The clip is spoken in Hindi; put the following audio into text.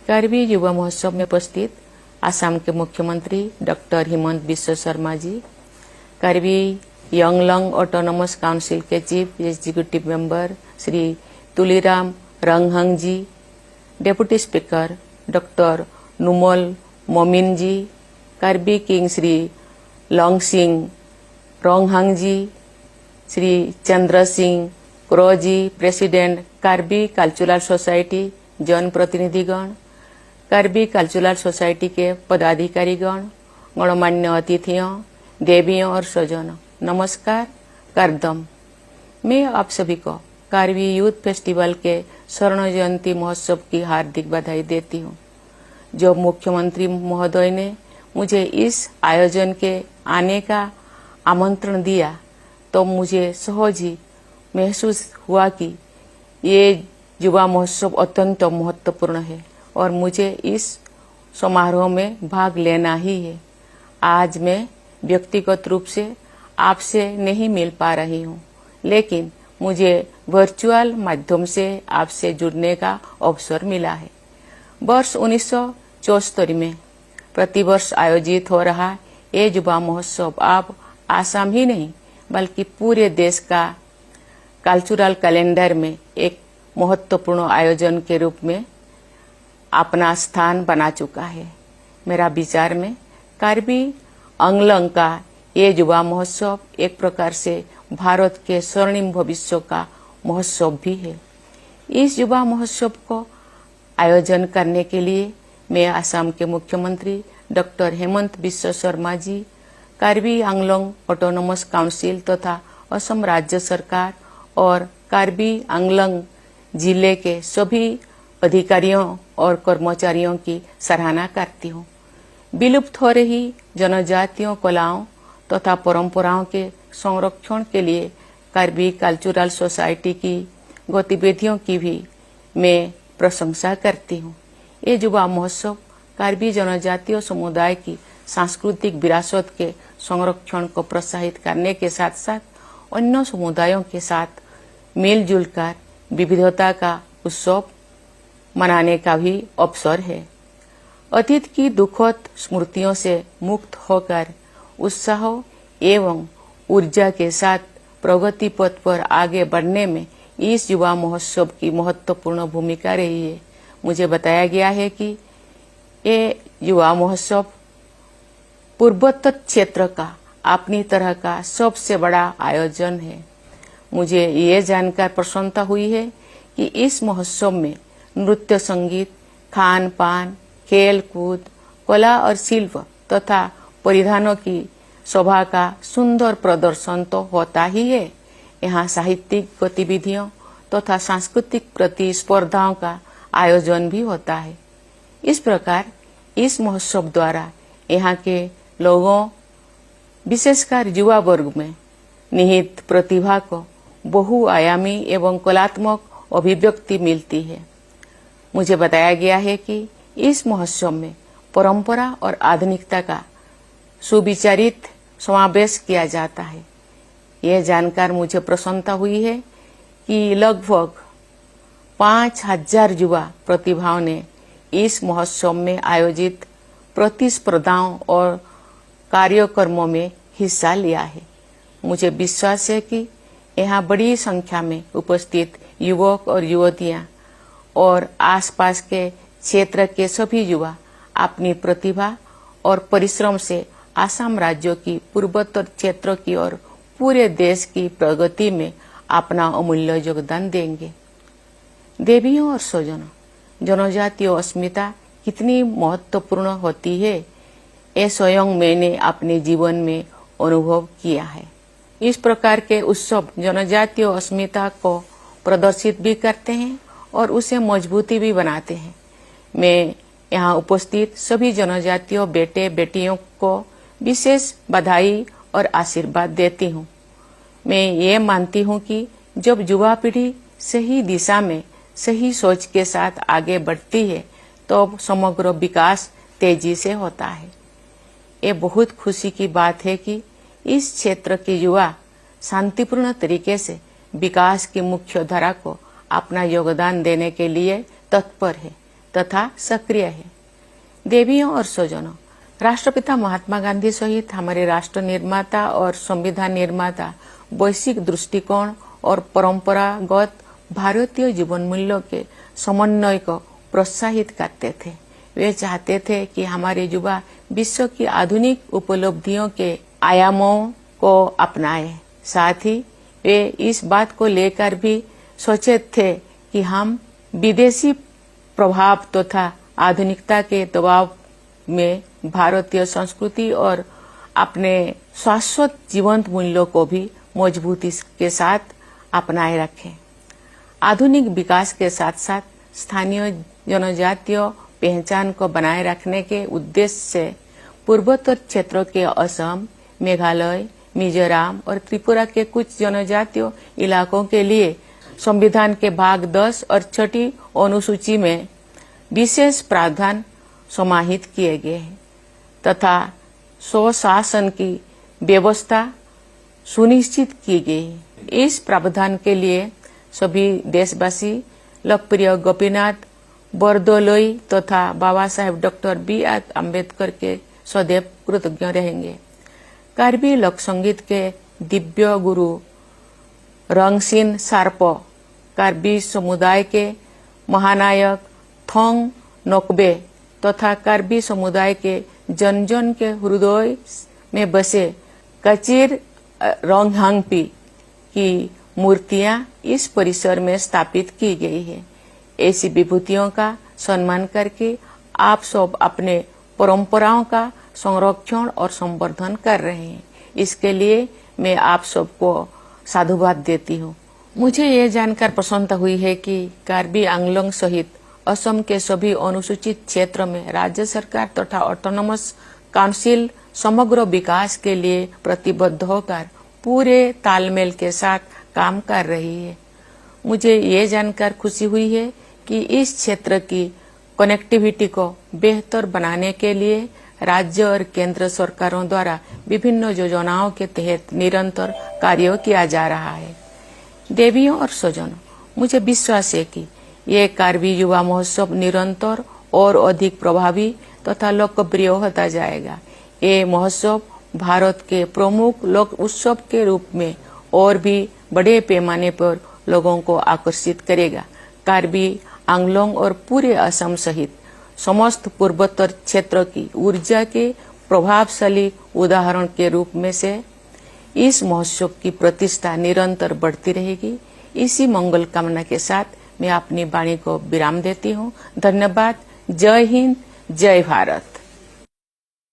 कार्बी युवा महोत्सव में उपस्थित आसाम के मुख्यमंत्री doctor Himanta Biswa Sarma ji, Karbi Anglong autonomous council के chief executive member Shri Tuliram Ronghang ji, deputy speaker doctor Numal Momin ji, Karbi king Shri Longsing Ronghang ji, Shri Chandra Singh Kro ji, president Karbi cultural society, जन प्रतिनिधिगण, कार्बी कल्चरल सोसाइटी के पदाधिकारीगण, गणमान्य अतिथियों, देवियों और स्वजनों, नमस्कार करदम। मैं आप सभी को कार्बी यूथ फेस्टिवल के स्वर्ण जयंती महोत्सव की हार्दिक बधाई देती हूँ। जब मुख्यमंत्री महोदय ने मुझे इस आयोजन के आने का आमंत्रण दिया तो मुझे सहज ही महसूस हुआ कि ये युवा महोत्सव अत्यंत महत्वपूर्ण है और मुझे इस समारोह में भाग लेना ही है। आज मैं व्यक्तिगत रूप से आपसे नहीं मिल पा रही हूँ, लेकिन मुझे वर्चुअल माध्यम से आपसे जुड़ने का अवसर मिला है। वर्ष 1974 में प्रतिवर्ष आयोजित हो रहा ये युवा महोत्सव अब आसाम ही नहीं बल्कि पूरे देश का कल्चरल कैलेंडर में एक महत्वपूर्ण आयोजन के रूप में अपना स्थान बना चुका है। मेरा विचार में कार्बी अंगलंग का ये युवा महोत्सव एक प्रकार से भारत के स्वर्णिम भविष्य का महोत्सव भी है। इस युवा महोत्सव को आयोजन करने के लिए मैं असम के मुख्यमंत्री doctor Hemant Biswa Sarma ji, Karbi Anglong autonomous council तथा असम राज्य सरकार और कार्बी आंगलोंग जिले के सभी अधिकारियों और कर्मचारियों की सराहना करती हूँ। विलुप्त हो रही जनजातीय कलाओं तथा परंपराओं के संरक्षण के लिए कार्बी कल्चरल सोसाइटी की गतिविधियों की भी मैं प्रशंसा करती हूँ। ये युवा महोत्सव कार्बी जनजातीय समुदाय की सांस्कृतिक विरासत के संरक्षण को प्रोत्साहित करने के साथ साथ अन्य समुदायों के साथ मिलजुल कर विविधता का उत्सव मनाने का भी अवसर है। अतीत की दुखद स्मृतियों से मुक्त होकर उत्साह एवं ऊर्जा के साथ प्रगति पथ पर आगे बढ़ने में इस युवा महोत्सव की महत्वपूर्ण भूमिका रही है। मुझे बताया गया है कि ये युवा महोत्सव पूर्वोत्तर क्षेत्र का अपनी तरह का सबसे बड़ा आयोजन है। मुझे ये जानकर प्रसन्नता हुई है कि इस महोत्सव में नृत्य, संगीत, खान पान, खेल कूद, कला और शिल्प तथा परिधानों की शोभा का सुंदर प्रदर्शन तो होता ही है, यहाँ साहित्यिक गतिविधियों तथा सांस्कृतिक प्रतिस्पर्धाओं का आयोजन भी होता है। इस प्रकार इस महोत्सव द्वारा यहाँ के लोगों, विशेषकर युवा वर्ग में निहित प्रतिभा को बहुआयामी एवं कलात्मक अभिव्यक्ति मिलती है। मुझे बताया गया है कि इस महोत्सव में परंपरा और आधुनिकता का सुविचारित समावेश किया जाता है। यह जानकर मुझे प्रसन्नता हुई है कि लगभग 5000 युवा प्रतिभाओं ने इस महोत्सव में आयोजित प्रतिस्पर्धाओं और कार्यक्रमों में हिस्सा लिया है। मुझे विश्वास है कि यहाँ बड़ी संख्या में उपस्थित युवक और युवतियां और आसपास के क्षेत्र के सभी युवा अपनी प्रतिभा और परिश्रम से आसाम राज्य की पूर्वोत्तर क्षेत्र की और पूरे देश की प्रगति में अपना अमूल्य योगदान देंगे। देवियों और स्वजनों, जनजातीय अस्मिता कितनी महत्वपूर्ण होती है, ये स्वयं मैंने अपने जीवन में अनुभव किया है। इस प्रकार के उत्सव जनजातीय अस्मिता को प्रदर्शित भी करते हैं और उसे मजबूती भी बनाते हैं। मैं यहाँ उपस्थित सभी जनजातीय बेटे बेटियों को विशेष बधाई और आशीर्वाद देती हूँ। मैं ये मानती हूँ कि जब युवा पीढ़ी सही दिशा में सही सोच के साथ आगे बढ़ती है तो समग्र विकास तेजी से होता है। ये बहुत खुशी की बात है कि इस क्षेत्र के युवा शांतिपूर्ण तरीके से विकास की मुख्य धारा को अपना योगदान देने के लिए तत्पर है। तथा सक्रिय है। देवियों और स्वजनों, राष्ट्रपिता महात्मा गांधी सहित हमारे राष्ट्र निर्माता और संविधान निर्माता वैश्विक दृष्टिकोण और परंपरागत भारतीय जीवन मूल्यों के समन्वय को प्रोत्साहित करते थे। वे चाहते थे कि हमारे युवा विश्व की आधुनिक उपलब्धियों के आयामों को अपनाएं। साथ ही वे इस बात को लेकर भी सचेत थे कि हम विदेशी प्रभाव तथा आधुनिकता के दबाव में भारतीय संस्कृति और अपने शाश्वत जीवंत मूल्यों को भी मजबूती के साथ अपनाए रखें। आधुनिक विकास के साथ साथ स्थानीय जनजातीय पहचान को बनाए रखने के उद्देश्य से पूर्वोत्तर क्षेत्रों के असम, मेघालय, मिजोरम और त्रिपुरा के कुछ जनजातीय इलाकों के लिए संविधान के भाग 10 और 6 अनुसूची में विशेष प्रावधान समाहित किए गए हैं तथा स्वशासन की व्यवस्था सुनिश्चित की गई है। इस प्रावधान के लिए सभी देशवासी लोकप्रिय गोपीनाथ बरदोलोई तथा बाबा साहेब डॉक्टर B.R. अम्बेडकर के सदैव कृतज्ञ रहेंगे। कार्बी लोक संगीत के दिव्य गुरु रंगसिन सार्पो, कार्बी समुदाय के महानायक थोंग नोकबे तथा कार्बी समुदाय के जन जन के हृदय में बसे कचिर रोंगहांगपी की मूर्तियां इस परिसर में स्थापित की गई है। ऐसी विभूतियों का सम्मान करके आप सब अपने परंपराओं का संरक्षण और संवर्धन कर रहे हैं। इसके लिए मैं आप सबको साधुवाद देती हूँ। मुझे ये जानकर प्रसन्नता हुई है कि कार्बी आंगलोंग सहित असम के सभी अनुसूचित क्षेत्र में राज्य सरकार तथा ऑटोनोमस काउंसिल समग्र विकास के लिए प्रतिबद्ध होकर पूरे तालमेल के साथ काम कर रही है। मुझे ये जानकर खुशी हुई है कि इस क्षेत्र की कनेक्टिविटी को बेहतर बनाने के लिए राज्य और केंद्र सरकारों द्वारा विभिन्न योजनाओं के तहत निरंतर कार्य किया जा रहा है। देवियों और स्वजनों, मुझे विश्वास है कि ये कार्बी युवा महोत्सव निरंतर और अधिक प्रभावी तथा लोकप्रिय होता जाएगा। ये महोत्सव भारत के प्रमुख लोक उत्सव के रूप में और भी बड़े पैमाने पर लोगों को आकर्षित करेगा। कार्बी आंगलोंग और पूरे असम सहित समस्त पूर्वोत्तर क्षेत्र की ऊर्जा के प्रभावशाली उदाहरण के रूप में से इस महोत्सव की प्रतिष्ठा निरंतर बढ़ती रहेगी। इसी मंगल कामना के साथ मैं अपनी वाणी को विराम देती हूँ। धन्यवाद। जय हिंद, जय भारत।